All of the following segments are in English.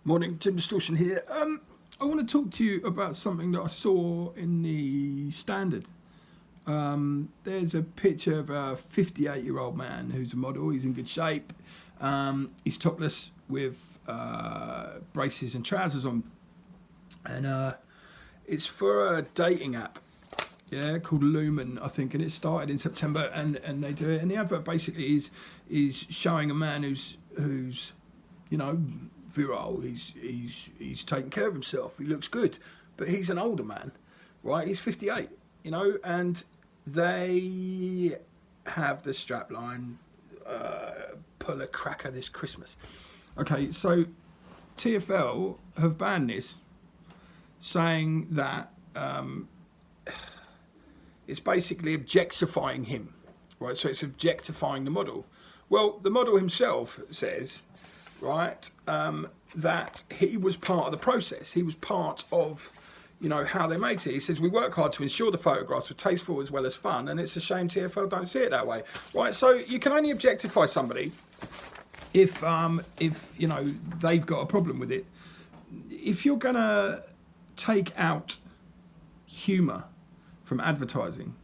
Morning, Tim Distortion here. I want to talk to you about something that I saw in the Standard. There's a picture of a 58-year-old man who's a model. He's in good shape. He's topless with braces and trousers on. And it's for a dating app, called Lumen, I think, and it started in September. And they do it. And the advert basically is showing a man who's virile. He's taking care of himself. He looks good, but he's an older man, right? He's 58, and they have the strapline, pull a cracker this Christmas. Okay, so TfL have banned this, saying that it's basically objectifying him, right? So it's objectifying the model. Well, the model himself says, right, that he was part of the process. He was part of, how they made it. He says, we work hard to ensure the photographs were tasteful as well as fun, and it's a shame TfL don't see it that way. Right, so you can only objectify somebody if they've got a problem with it. If you're going to take out humour from advertising,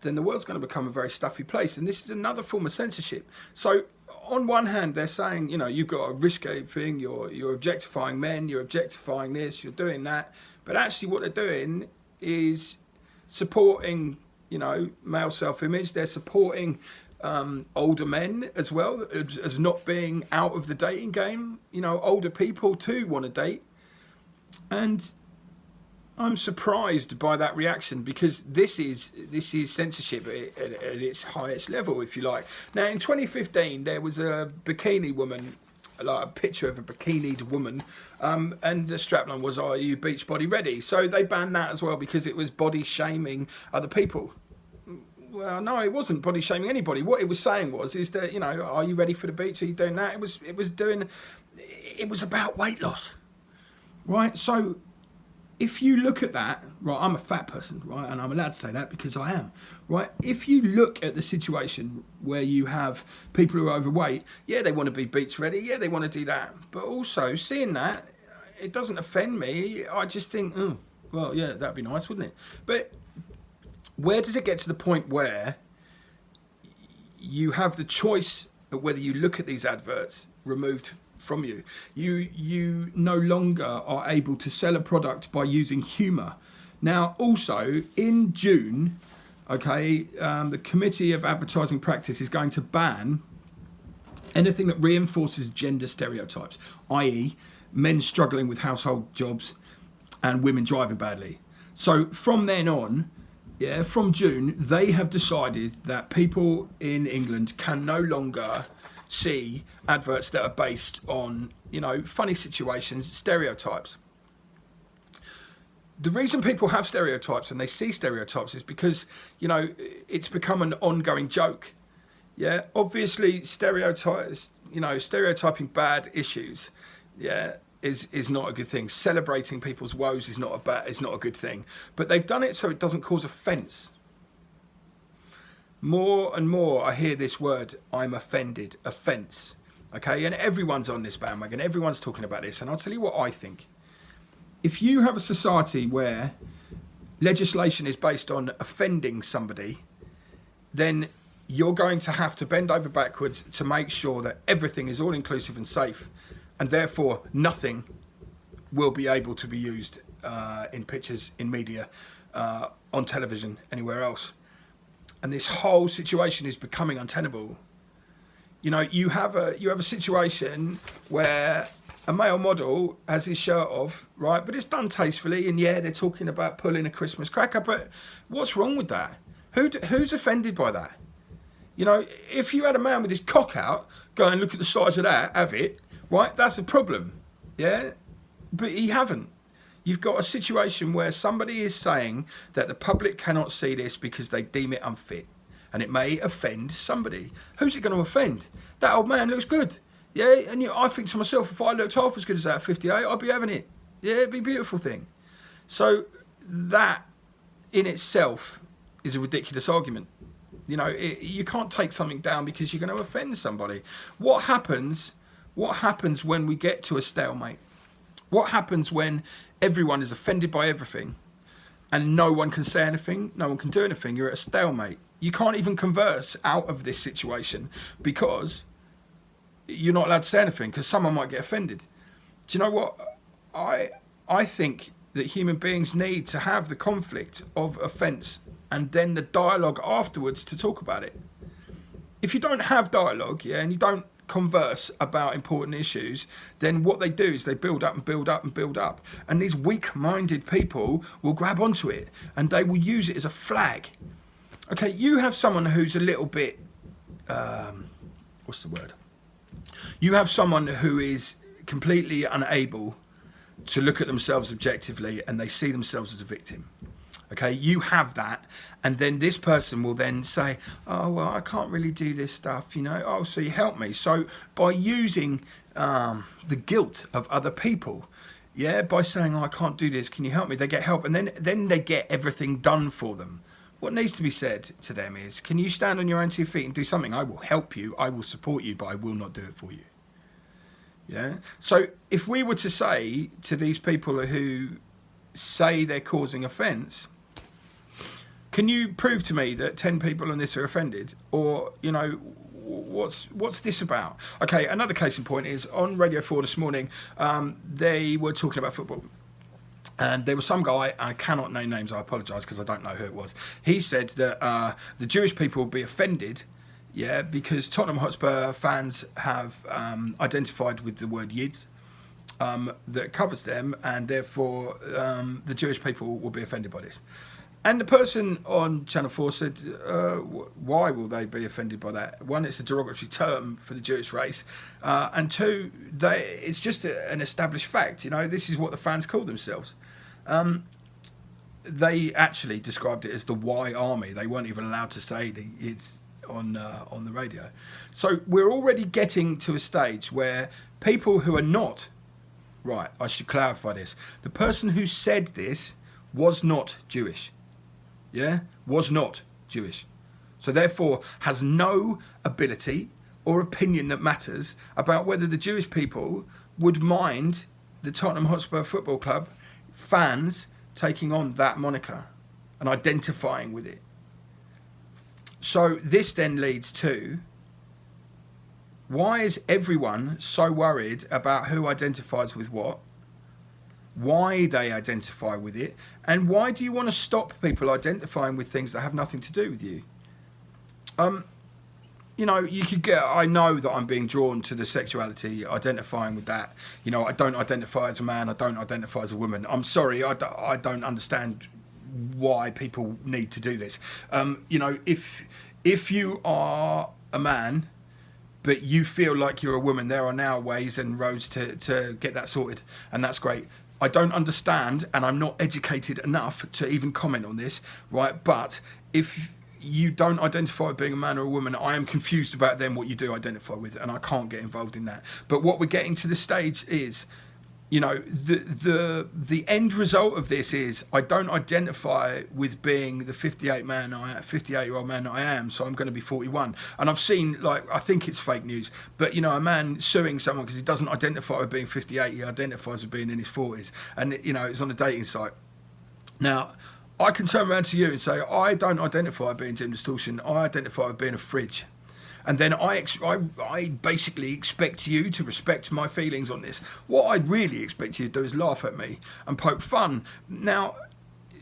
then the world's going to become a very stuffy place. And this is another form of censorship. So on one hand, they're saying, you've got a risque thing, you're objectifying men, you're objectifying this, you're doing that. But actually what they're doing is supporting, male self-image. They're supporting older men as well, as not being out of the dating game. Older people too want to date. And I'm surprised by that reaction, because this is censorship at its highest level, if you like. Now, in 2015, there was a bikini woman, like a picture of a bikinied woman, and the strapline was, "Are you beach body ready?" So they banned that as well because it was body shaming other people. Well, no, it wasn't body shaming anybody. What it was saying is that, are you ready for the beach? Are you doing that? It was about weight loss, right? So if you look at that, right, I'm a fat person, right, and I'm allowed to say that because I am, right? If you look at the situation where you have people who are overweight, they want to be beach ready, they want to do that. But also, seeing that, it doesn't offend me. I just think, that'd be nice, wouldn't it? But where does it get to the point where you have the choice of whether you look at these adverts removed from you? You no longer are able to sell a product by using humour. Now, also in June, the Committee of Advertising Practice is going to ban anything that reinforces gender stereotypes, i.e. men struggling with household jobs and women driving badly. So from then on, from June, they have decided that people in England can no longer see adverts that are based on, funny situations, stereotypes. The reason people have stereotypes and they see stereotypes is because, it's become an ongoing joke. Yeah, obviously stereotyping bad issues, is not a good thing. Celebrating people's woes is not a good thing. But they've done it so it doesn't cause offence. More and more I hear this word, I'm offended, offence. Okay, and everyone's on this bandwagon, everyone's talking about this, and I'll tell you what I think. If you have a society where legislation is based on offending somebody, then you're going to have to bend over backwards to make sure that everything is all inclusive and safe, and therefore nothing will be able to be used in pictures, in media, on television, anywhere else. And this whole situation is becoming untenable. You have a situation where a male model has his shirt off, right? But it's done tastefully, and they're talking about pulling a Christmas cracker. But what's wrong with that? Who's offended by that? If you had a man with his cock out, go and look at the size of that, have it, right? That's a problem, But he haven't. You've got a situation where somebody is saying that the public cannot see this because they deem it unfit, and it may offend somebody. Who's it going to offend? That old man looks good, and I think to myself, if I looked half as good as that at 58, I'd be having it. It'd be a beautiful thing. So that in itself is a ridiculous argument. You can't take something down because you're going to offend somebody. What happens What happens when we get to a stalemate? What happens when everyone is offended by everything and no one can say anything, no one can do anything? You're at a stalemate. You can't even converse out of this situation because you're not allowed to say anything because someone might get offended. Do you know what? I think that human beings need to have the conflict of offence and then the dialogue afterwards to talk about it. If you don't have dialogue, and you don't converse about important issues, then what they do is they build up and build up and build up. And these weak-minded people will grab onto it and they will use it as a flag. Okay, you have someone who's a little bit, what's the word? You have someone who is completely unable to look at themselves objectively and they see themselves as a victim. Okay, you have that, and then this person will then say, oh, well, I can't really do this stuff, oh, so you help me. So by using the guilt of other people, by saying, oh, I can't do this, can you help me? They get help, and then they get everything done for them. What needs to be said to them is, can you stand on your own 2 feet and do something? I will help you, I will support you, but I will not do it for you. Yeah. So if we were to say to these people who say they're causing offence, can you prove to me that 10 people on this are offended? Or, what's this about? Okay, another case in point is on Radio 4 this morning, they were talking about football. And there was some guy, I cannot name names, I apologise because I don't know who it was. He said that the Jewish people will be offended, because Tottenham Hotspur fans have identified with the word Yids that covers them, and therefore the Jewish people will be offended by this. And the person on Channel 4 said, why will they be offended by that? One, it's a derogatory term for the Jewish race. And two, it's just an established fact. This is what the fans call themselves. They actually described it as the Y Army. They weren't even allowed to say it's on the radio. So we're already getting to a stage where people who are not, right, I should clarify this. The person who said this was not Jewish. Was not Jewish. So therefore has no ability or opinion that matters about whether the Jewish people would mind the Tottenham Hotspur Football Club fans taking on that moniker and identifying with it. So this then leads to, why is everyone so worried about who identifies with what? Why they identify with it, and why do you want to stop people identifying with things that have nothing to do with you? You could get, I know that I'm being drawn to the sexuality, identifying with that. I don't identify as a man, I don't identify as a woman. I'm sorry, I don't understand why people need to do this. If you are a man but you feel like you're a woman, there are now ways and roads to get that sorted, and that's great. I don't understand, and I'm not educated enough to even comment on this, right? But if you don't identify with being a man or a woman, I am confused about then what you do identify with, and I can't get involved in that. But what we're getting to the stage is, the end result of this is I don't identify with being the 58-year-old man that I am, so I'm going to be 41. And I've seen, I think it's fake news, but a man suing someone because he doesn't identify with being 58, he identifies with being in his 40s, and it's on a dating site. Now, I can turn around to you and say, I don't identify with being Jim Distortion, I identify with being a fridge. And then I basically expect you to respect my feelings on this. What I really expect you to do is laugh at me and poke fun. Now,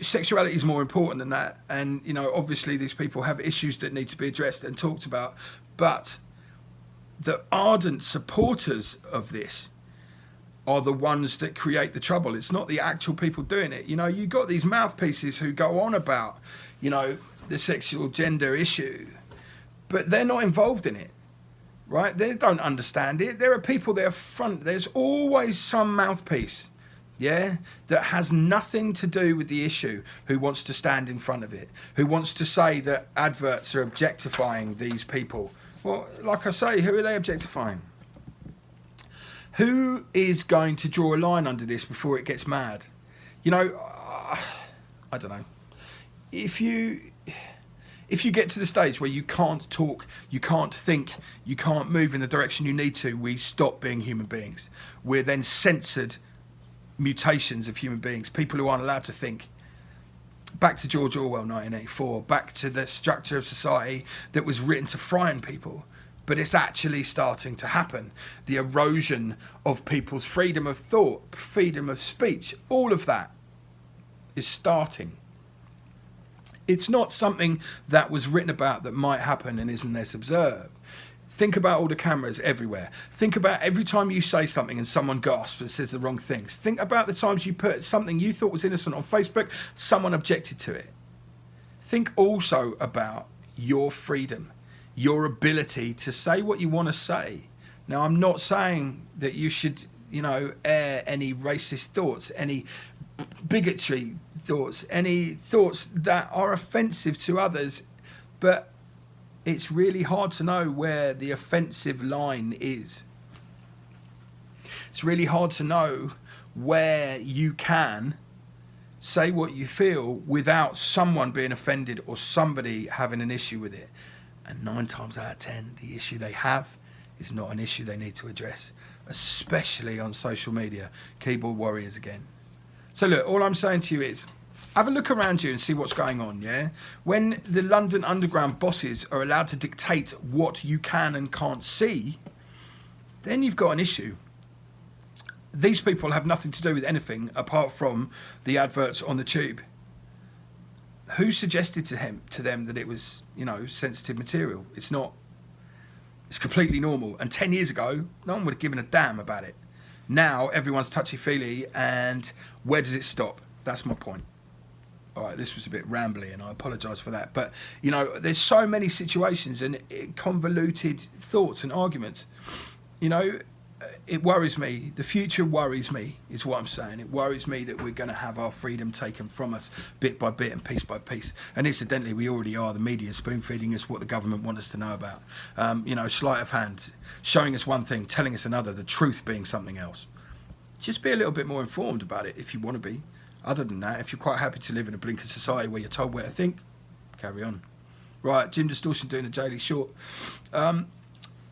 sexuality is more important than that. And, obviously these people have issues that need to be addressed and talked about. But the ardent supporters of this are the ones that create the trouble. It's not the actual people doing it. You've got these mouthpieces who go on about, the sexual gender issue, but they're not involved in it, right? They don't understand it. There are people there front. There's always some mouthpiece, that has nothing to do with the issue, who wants to stand in front of it, who wants to say that adverts are objectifying these people. Well, like I say, who are they objectifying? Who is going to draw a line under this before it gets mad? I don't know. If you get to the stage where you can't talk, you can't think, you can't move in the direction you need to, we stop being human beings. We're then censored mutations of human beings, people who aren't allowed to think. Back to George Orwell, 1984, back to the structure of society that was written to frighten people. But it's actually starting to happen. The erosion of people's freedom of thought, freedom of speech, all of that is starting. It's not something that was written about that might happen and isn't less observed. Think about all the cameras everywhere. Think about every time you say something and someone gasps and says the wrong things. Think about the times you put something you thought was innocent on Facebook, someone objected to it. Think also about your freedom, your ability to say what you want to say. Now, I'm not saying that you should, air any racist thoughts, any bigotry thoughts, any thoughts that are offensive to others, but it's really hard to know where the offensive line is. It's really hard to know where you can say what you feel without someone being offended or somebody having an issue with it. And 9 times out of 10, the issue they have is not an issue they need to address, especially on social media. Keyboard warriors again. So look, all I'm saying to you is, have a look around you and see what's going on, yeah? When the London Underground bosses are allowed to dictate what you can and can't see, then you've got an issue. These people have nothing to do with anything apart from the adverts on the tube. Who suggested to them that it was, sensitive material? It's not. It's completely normal. And 10 years ago, no one would have given a damn about it. Now, everyone's touchy-feely, and where does it stop? That's my point. All right, this was a bit rambly, and I apologise for that. But, there's so many situations and convoluted thoughts and arguments. It worries me. The future worries me, is what I'm saying. It worries me that we're going to have our freedom taken from us bit by bit and piece by piece. And incidentally, we already are. The media spoon-feeding us what the government want us to know about. Sleight of hand, showing us one thing, telling us another, the truth being something else. Just be a little bit more informed about it if you want to be. Other than that, if you're quite happy to live in a blinkered society where you're told where to think, carry on. Right, Jim Distortion doing a daily short.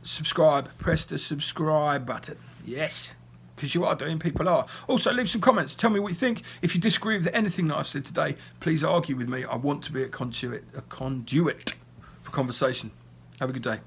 Subscribe, press the subscribe button. Yes, because you are doing, people are. Also, leave some comments. Tell me what you think. If you disagree with anything that I've said today, please argue with me. I want to be a conduit for conversation. Have a good day.